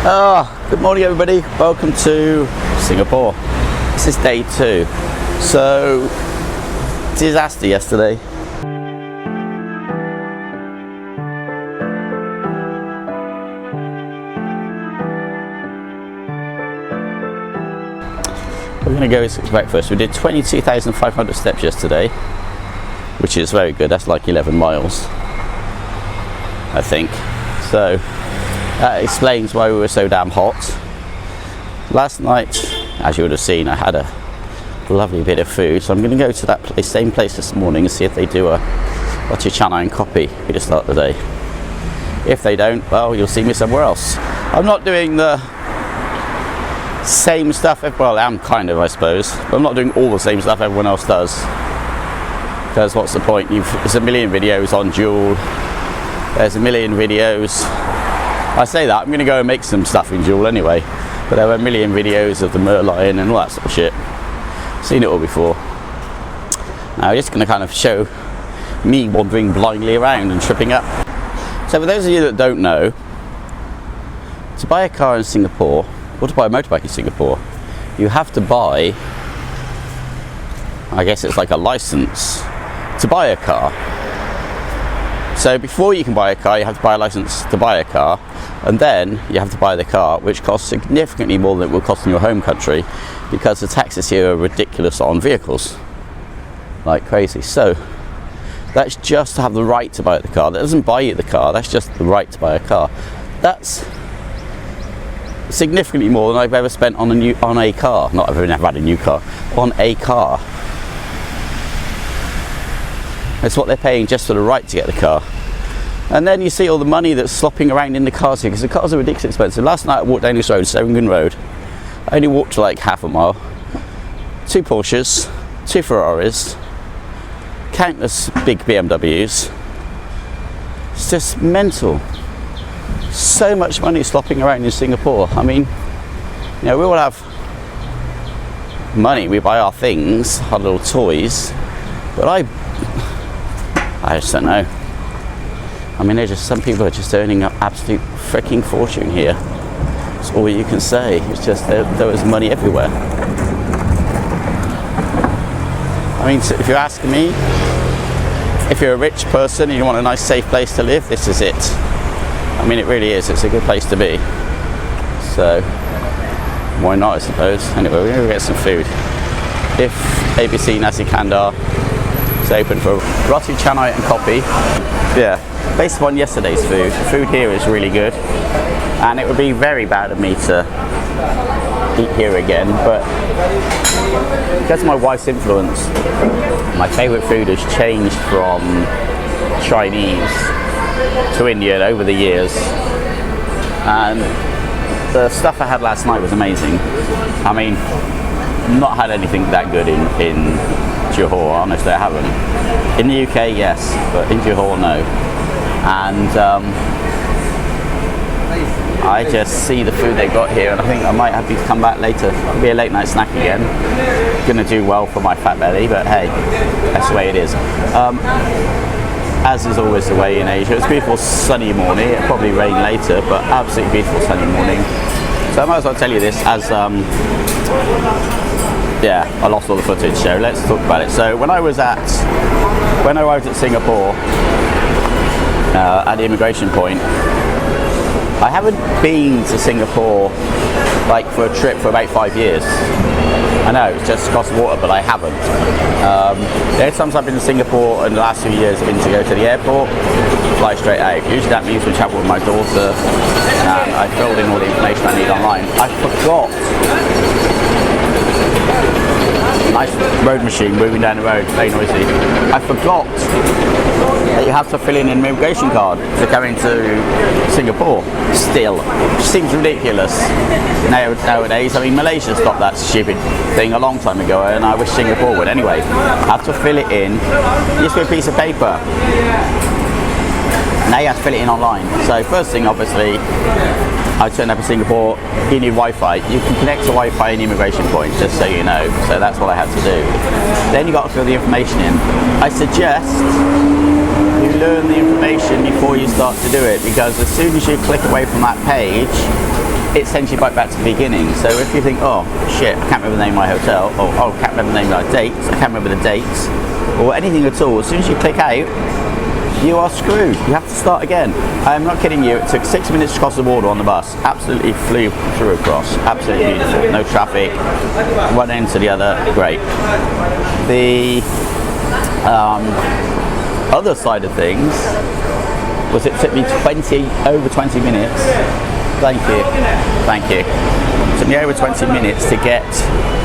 Good morning everybody, welcome to Singapore. This is day 2. So, disaster yesterday. We're going to go to breakfast. We did 22,500 steps yesterday, which is very good. That's like 11 miles, I think. So that explains why we were so damn hot. Last night, as you would have seen, I had a lovely bit of food. So I'm going to go to that place, same place this morning, and see if they do a chana and coffee to start the day. If they don't, well, you'll see me somewhere else. I'm not doing the same stuff. Well, I am kind of, I suppose, but I'm not doing all the same stuff everyone else does. Because what's the point? There's a million videos on Joule. There's a million videos. I say that, I'm going to go and make some stuff in Joule anyway, but there were a million videos of the Merlion and all that sort of shit. Seen it all before. Now I'm just going to kind of show me wandering blindly around and tripping up. So for those of you that don't know, to buy a car in Singapore, or to buy a motorbike in Singapore, you have to buy, I guess it's like a license to buy a car. So before you can buy a car, you have to buy a license to buy a car, and then you have to buy the car, which costs significantly more than it will cost in your home country, because the taxes here are ridiculous on vehicles, like crazy. So that's just to have the right to buy the car. That doesn't buy you the car, that's just the right to buy a car. That's significantly more than I've ever spent on a car. Not I've never had a new car, on a car. It's what they're paying just for the right to get the car. And then you see all the money that's slopping around in the cars here, because the cars are ridiculously expensive. Last night I walked down this road, Serengan Road. I only walked like half a mile. 2 Porsches, 2 Ferraris, countless big BMWs. It's just mental. So much money slopping around in Singapore. I mean, you know, we all have money, we buy our things, our little toys, but I just don't know. I mean, some people are just earning an absolute freaking fortune here. That's all you can say. It's just there is money everywhere. I mean, so if you're asking me, if you're a rich person and you want a nice safe place to live, this is it. I mean, it really is. It's a good place to be. So why not, I suppose. Anyway, we're going to get some food. If ABC Nasi Kandar is open for roti canai and coffee. Yeah, based upon yesterday's food, the food here is really good, and it would be very bad of me to eat here again, but because of my wife's influence, my favourite food has changed from Chinese to Indian over the years, and the stuff I had last night was amazing. I mean, not had anything that good in Johor, honestly I haven't. In the UK, yes, but in Johor, no. And I just see the food they got here, and I think I might have to come back later. It'll be a late night snack again. Gonna do well for my fat belly, but hey, that's the way it is. As is always the way in Asia. It's a beautiful sunny morning. It'll probably rain later, but absolutely beautiful sunny morning. So I might as well tell you this as yeah, I lost all the footage, so let's talk about it. So when I arrived at Singapore at the immigration point, I haven't been to Singapore like for a trip for about 5 years. I know, it's just across the water, but I haven't. The only times I've been to Singapore in the last few years have been to go to the airport, fly straight out. Usually that means we travel with my daughter, and I filled in all the information I need online. I forgot. Nice road machine moving down the road, very noisy. I forgot that you have to fill in an immigration card to go into Singapore. Still, which seems ridiculous nowadays. I mean, Malaysia stopped that stupid thing a long time ago, and I wish Singapore would. Anyway, have to fill it in. Used to be a piece of paper. Now you have to fill it in online. So first thing, obviously, I turned up in Singapore, you need Wi-Fi. You can connect to Wi-Fi in immigration points, just so you know. So that's what I had to do. Then you got to fill the information in. I suggest you learn the information before you start to do it, because as soon as you click away from that page, it sends you back to the beginning. So if you think, oh shit, I can't remember the name of my hotel, or oh, I can't remember the name of my dates, I can't remember the dates, or anything at all, as soon as you click out, you are screwed. You have to start again. I'm not kidding you, it took 6 minutes to cross the border on the bus. Absolutely flew through across. Absolutely beautiful. No traffic. One end to the other. Great. The other side of things was it took me over 20 minutes. Thank you. It took me over 20 minutes to get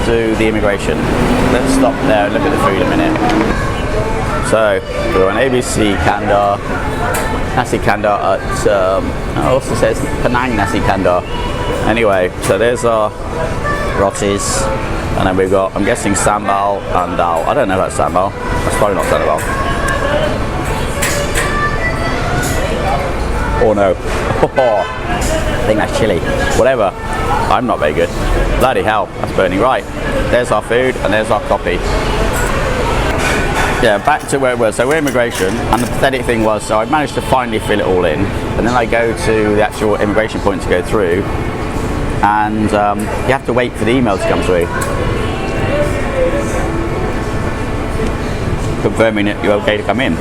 to the immigration. Let's stop there and look at the food a minute. So we're on ABC Kandar, Nasi Kandar at, it also says Penang Nasi Kandar. Anyway, so there's our rotis, and then we've got, I'm guessing sambal and dal. I don't know about sambal, that's probably not sambal. Oh no, I think that's chili. Whatever, I'm not very good. Bloody hell, that's burning. Right, there's our food and there's our coffee. Yeah, back to where it was. So we're immigration, and the pathetic thing was, so I managed to finally fill it all in, and then I go to the actual immigration point to go through, and you have to wait for the email to come through, confirming that you're okay to come in.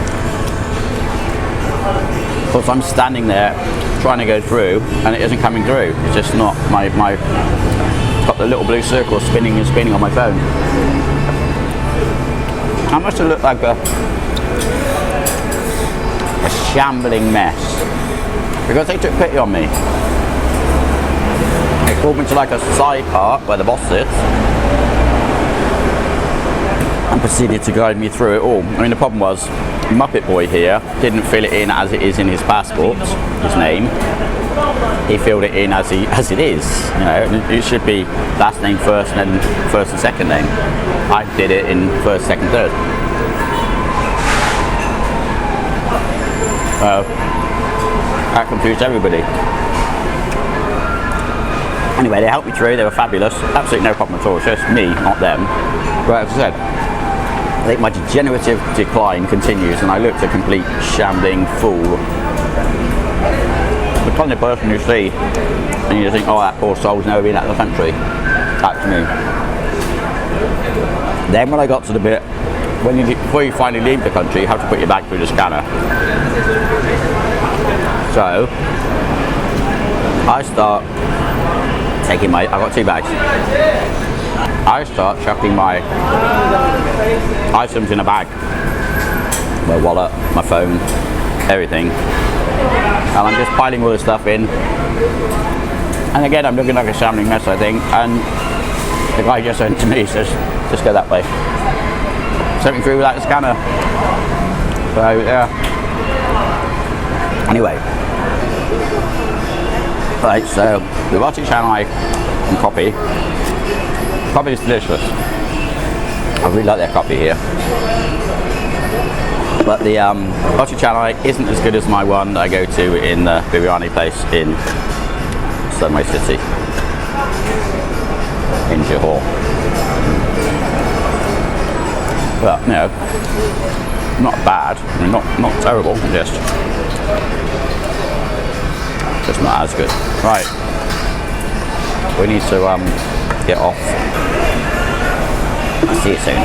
Of course, I'm standing there trying to go through, and it isn't coming through. It's just not my got the little blue circle spinning and spinning on my phone. I must have looked like a shambling mess because they took pity on me. They called me to like a side part where the boss sits and proceeded to guide me through it all. I mean, the problem was Muppet Boy here didn't fill it in as it is in his passport, his name. He filled it in as it is. You know, it should be last name first and then first and second name. I did it in first, second, third. That confused everybody. Anyway, they helped me through. They were fabulous. Absolutely no problem at all. It's just me, not them. But as I said, I think my degenerative decline continues, and I looked a complete shambling fool. The kind of person you see, and you think, oh, that poor soul's never been out of the country. That's me. Then when I got to the bit, before you finally leave the country, you have to put your bag through the scanner. So, I start taking I've got 2 bags. I start chucking my items in a bag. My wallet, my phone, everything. And I'm just piling all this stuff in. And again, I'm looking like a shambling mess, I think. And the guy just said to me, he says, just go that way. Sent me through without the scanner. So, yeah. Anyway. Right, so the roti canai and coffee. Coffee is delicious. I really like their coffee here. But the roti canai isn't as good as my one that I go to in the biryani place in Sunway City, in Johor. But, you know, not bad. I mean, not terrible, just not as good. Right, we need to get off. I'll see you soon.